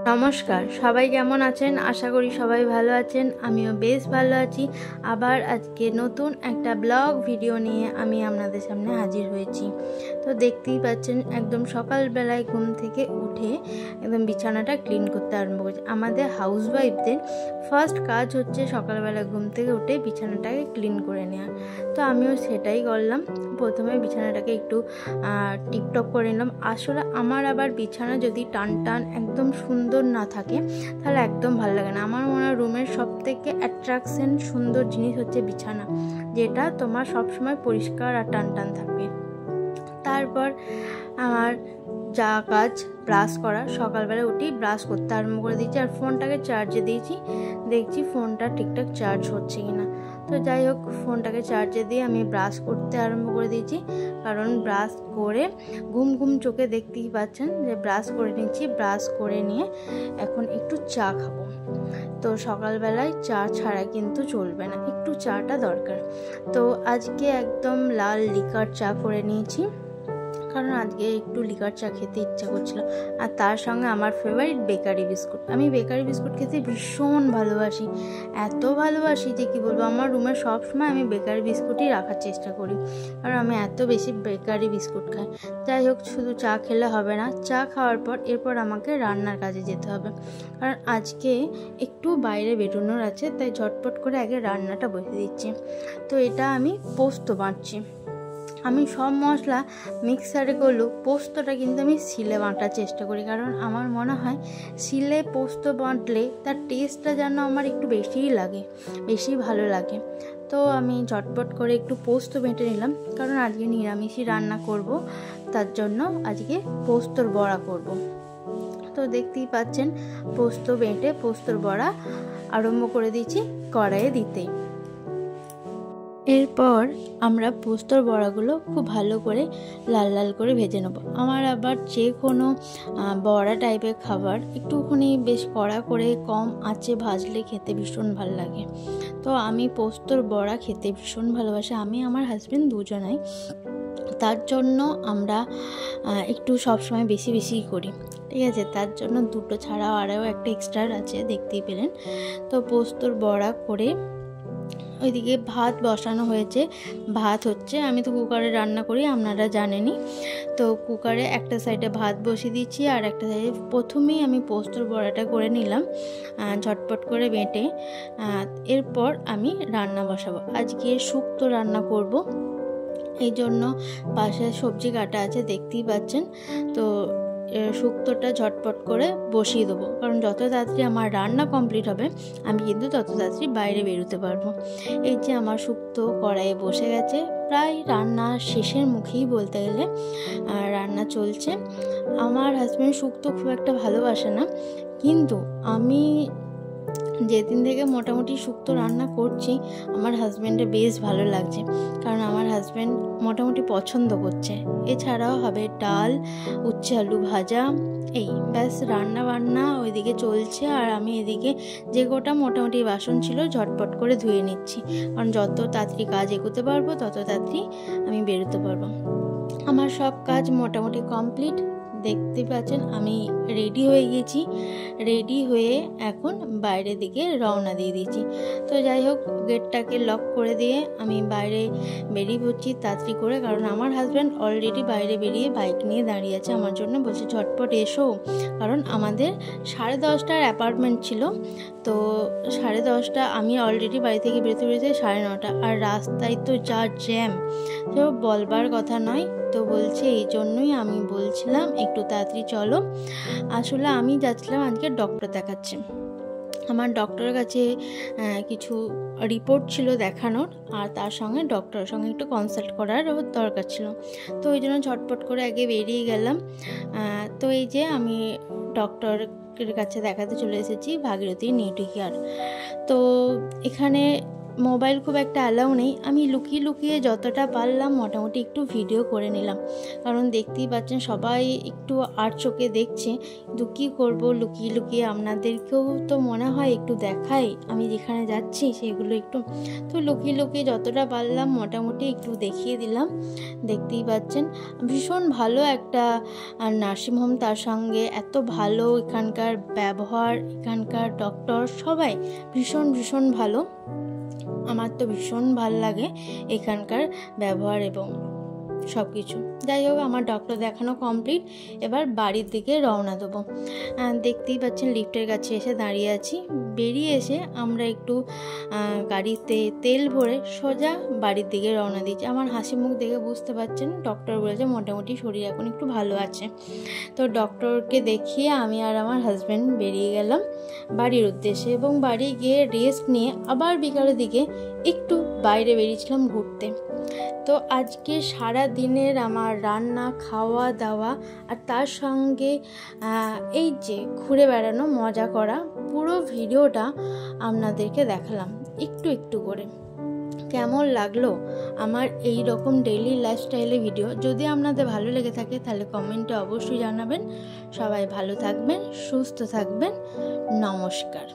নমস্কার, সবাই কেমন আছেন? আশা করি সবাই ভালো আছেন। আমিও বেশ ভালো আছি। আবার আজকে নতুন একটা ব্লগ ভিডিও নিয়ে আমি আপনাদের সামনে হাজির হয়েছি। তো দেখতেই পাচ্ছেন, একদম সকালবেলায় ঘুম থেকে উঠে একদম বিছানাটা ক্লিন করতে আরম্ভ করছি। আমাদের হাউসওয়াইফদের ফার্স্ট কাজ হচ্ছে সকালবেলা ঘুম থেকে উঠে বিছানাটাকে ক্লিন করে নেওয়া। তো আমিও সেটাই করলাম। প্রথমে বিছানাটাকে একটু টিপটপ করে নিলাম। আসলে আমার আবার বিছানা যদি টান টান একদম সুন্দর না থাকে তাহলে একদম ভালো লাগে না। আমার মনে হয় রুমের সবথেকে অ্যাট্রাকশন সুন্দর জিনিস হচ্ছে বিছানা, যেটা তোমার সবসময় পরিষ্কার আর টান টান থাকবে। তারপর আমার যা কাজ, ব্রাশ করা, সকালবেলা উঠি ব্রাশ করতে আরম্ভ করে দিয়েছি। আর ফোনটাকে চার্জে দিয়েছি, দেখছি ফোনটা ঠিকঠাক চার্জ হচ্ছে কিনা। তো যাই হোক, ফোনটাকে চার্জে দিয়ে আমি ব্রাশ করতে আরম্ভ করে দিয়েছি, কারণ ব্রাশ করে ঘুম ঘুম চোখে দেখতেই পাচ্ছেন যে ব্রাশ করে নিচ্ছি। ব্রাশ করে নিয়ে এখন একটু চা খাবো। তো সকালবেলায় চা ছাড়া কিন্তু চলবে না, একটু চাটা দরকার। তো আজকে একদম লাল লিকার চা করে নিয়েছি, কারণ আজকে একটু লিকার চা খেতে ইচ্ছা করছিল। আর তার সঙ্গে আমার ফেভারিট বেকারি বিস্কুট। আমি বেকারি বিস্কুট খেতে ভীষণ ভালোবাসি, এত ভালোবাসি যে কী বলবো। আমার রুমে সবসময় আমি বেকারি বিস্কুটই রাখার চেষ্টা করি, কারণ আমি এত বেশি বেকারি বিস্কুট খাই। যাই হোক, শুধু চা খেলে হবে না। চা খাওয়ার পর এরপর আমাকে রান্নার কাজে যেতে হবে, কারণ আজকে একটু বাইরে বেরোনোর আছে, তাই ঝটপট করে আগে রান্নাটা বসে দিচ্ছি। তো এটা আমি পোস্ত বাঁটছি। আমি সব মশলা মিক্সারে করলেও পোস্তটা কিন্তু আমি শিলে বাঁটার চেষ্টা করি, কারণ আমার মনে হয় শিলে পোস্ত বাঁটলে তার টেস্টটা যেন আমার একটু বেশিই লাগে, বেশি ভালো লাগে। তো আমি ঝটপট করে একটু পোস্ত বেটে নিলাম, কারণ আজকে নিরামিষই রান্না করব, তার জন্য আজকে পোস্তর বড়া করব। তো দেখতেই পাচ্ছেন, পোস্ত বেটে পোস্তর বড়া আরম্ভ করে দিয়েছি কড়াইয়ে দিতেই। এরপর আমরা পোস্তর বড়াগুলো খুব ভালো করে লাল লাল করে ভেজে নেব। আমার আবার যে কোনো বড়া টাইপের খাবার একটুখানি বেশ কড়া করে কম আঁচে ভাজলে খেতে ভীষণ ভালো লাগে। তো আমি পোস্তর বড়া খেতে ভীষণ ভালোবাসি, আমি আমার হাজব্যান্ড দুজনাই। তার জন্য আমরা একটু সবসময় বেশি বেশিই করি, ঠিক আছে। তার জন্য দুটো ছাড়াও আরও একটা এক্সট্রা আছে, দেখতেই পেলেন। তো পোস্তর বড়া করে ওইদিকে ভাত বসানো হয়েছে, ভাত হচ্ছে। আমি তো কুকারে রান্না করি, আপনারা জানেনই। তো কুকারে একটা সাইডে ভাত বসিয়ে দিচ্ছি, আর একটা সাইডে প্রথমেই আমি পোস্তর বড়াটা করে নিলাম ঝটপট করে বেটে। এরপর আমি রান্না বসাবো। আজকে শুক্তো রান্না করব, এই জন্য পাশে সবজি কাটা আছে, দেখতেই পাচ্ছেন। তো শুক্তোটা ঝটপট করে বসিয়ে দেবো, কারণ যত তাড়াতাড়ি আমার রান্না কমপ্লিট হবে আমি কিন্তু তত তাড়াতাড়ি বাইরে বেরোতে পারবো। এই যে আমার শুক্তো কড়াইয়ে বসে গেছে, প্রায় রান্না শেষের মুখেই বলতে গেলে রান্না চলছে। আমার হাজব্যান্ড শুক্তো খুব একটা ভালোবাসে না, কিন্তু আমি যেদিন থেকে মোটামুটি শুক্তো রান্না করছি আমার হাজব্যান্ডের বেশ ভালো লাগছে, কারণ আমার হাজব্যান্ড মোটামুটি পছন্দ করছে। এছাড়াও হবে ডাল, উচ্ছে আলু ভাজা, এই ব্যাস রান্না বান্না ওইদিকে চলছে। আর আমি এদিকে যে গোটা মোটামুটি বাসন ছিল ঝটপট করে ধুয়ে নিচ্ছি, কারণ যত তাড়াতাড়ি কাজ এগোতে পারবো তত তাড়াতাড়ি আমি বেরোতে পারবো। আমার সব কাজ মোটামুটি কমপ্লিট, দেখতে পাচ্ছেন। আমি রেডি হয়ে গেছি, রেডি হয়ে এখন বাইরের দিকে রওনা দিয়ে দিয়েছি। তো যাই হোক, গেটটাকে লক করে দিয়ে আমি বাইরে বেরিয়ে পড়ছি তাড়াতাড়ি করে, কারণ আমার হাজব্যান্ড অলরেডি বাইরে বেরিয়ে বাইক নিয়ে দাঁড়িয়ে আছে আমার জন্য, বলছে ঝটপট এসো। কারণ আমাদের 10:30টার অ্যাপার্টমেন্ট ছিল, তো 10:30, আমি অলরেডি বাড়ি থেকে বেরোতে বেরোতে 9:30, আর রাস্তায় তো যা জ্যাম, তো বলবার কথা নয়। তো বলছে, এই জন্যই আমি বলছিলাম একটু তাড়াতাড়ি চলো। আসলে আমি যাচ্ছিলাম আজকে ডক্টর দেখাচ্ছে, আমার ডক্টরের কাছে কিছু রিপোর্ট ছিল দেখানোর, আর তার সঙ্গে ডক্টরের সঙ্গে একটু কনসাল্ট করার দরকার ছিল। তো ওই জন্য ঝটপট করে আগে বেরিয়ে গেলাম। তো এই যে আমি ডক্টরের কাছে দেখাতে চলে এসেছি, ভাগীরথী নিউট্রি কেয়ার। তো এখানে মোবাইল খুব একটা অ্যালাউ নেই, আমি লুকিয়ে লুকিয়ে যতটা পারলাম মোটামুটি একটু ভিডিও করে নিলাম, কারণ দেখতেই পাচ্ছেন সবাই একটু আর চোখে দেখছে। কিন্তু কী করবো, লুকিয়ে লুকিয়ে আপনাদেরকেও তো মনে হয় একটু দেখাই আমি যেখানে যাচ্ছি সেগুলো একটু, তো লুকিয়ে লুকিয়ে যতটা পারলাম মোটামুটি একটু দেখিয়ে দিলাম। দেখতেই পাচ্ছেন ভীষণ ভালো একটা নার্সিংহোম, তার সঙ্গে এত ভালো এখানকার ব্যবহার, এখানকার ডক্টর সবাই ভীষণ ভীষণ ভালো। আমার তো ভীষণ ভালো লাগে এখানকার ব্যবহার এবং সব কিছু। যাই হোক, আমার ডক্টর দেখানো কমপ্লিট, এবার বাড়ির দিকে রওনা দেবো। দেখতেই পাচ্ছেন লিফটের কাছে এসে দাঁড়িয়ে আছি। বেরিয়ে এসে আমরা একটু গাড়িতে তেল ভরে সোজা বাড়ির দিকে রওনা দিয়েছি। আমার হাসি মুখ দেখে বুঝতে পারছেন ডক্টর বলেছে মোটামুটি শরীর এখন একটু ভালো আছে। তো ডক্টরকে দেখিয়ে আমি আর আমার হাজব্যান্ড বেরিয়ে গেলাম বাড়ির উদ্দেশ্যে, এবং বাড়ি গিয়ে রেস্ট নিয়ে আবার বিকালের দিকে একটু বাইরে বেরিয়েছিলাম ঘুরতে। তো আজকে সারা দিনের আমার রান্না, খাওয়া দাওয়া আর তার সঙ্গে এই যে ঘুরে বেড়ানো, মজা করা, পুরো ভিডিওটা আপনাদেরকে দেখালাম একটু একটু করে। কেমন লাগলো আমার এই রকম ডেইলি লাইফস্টাইলে ভিডিও? যদি আপনাদের ভালো লেগে থাকে তাহলে কমেন্টে অবশ্যই জানাবেন। সবাই ভালো থাকবেন, সুস্থ থাকবেন। নমস্কার।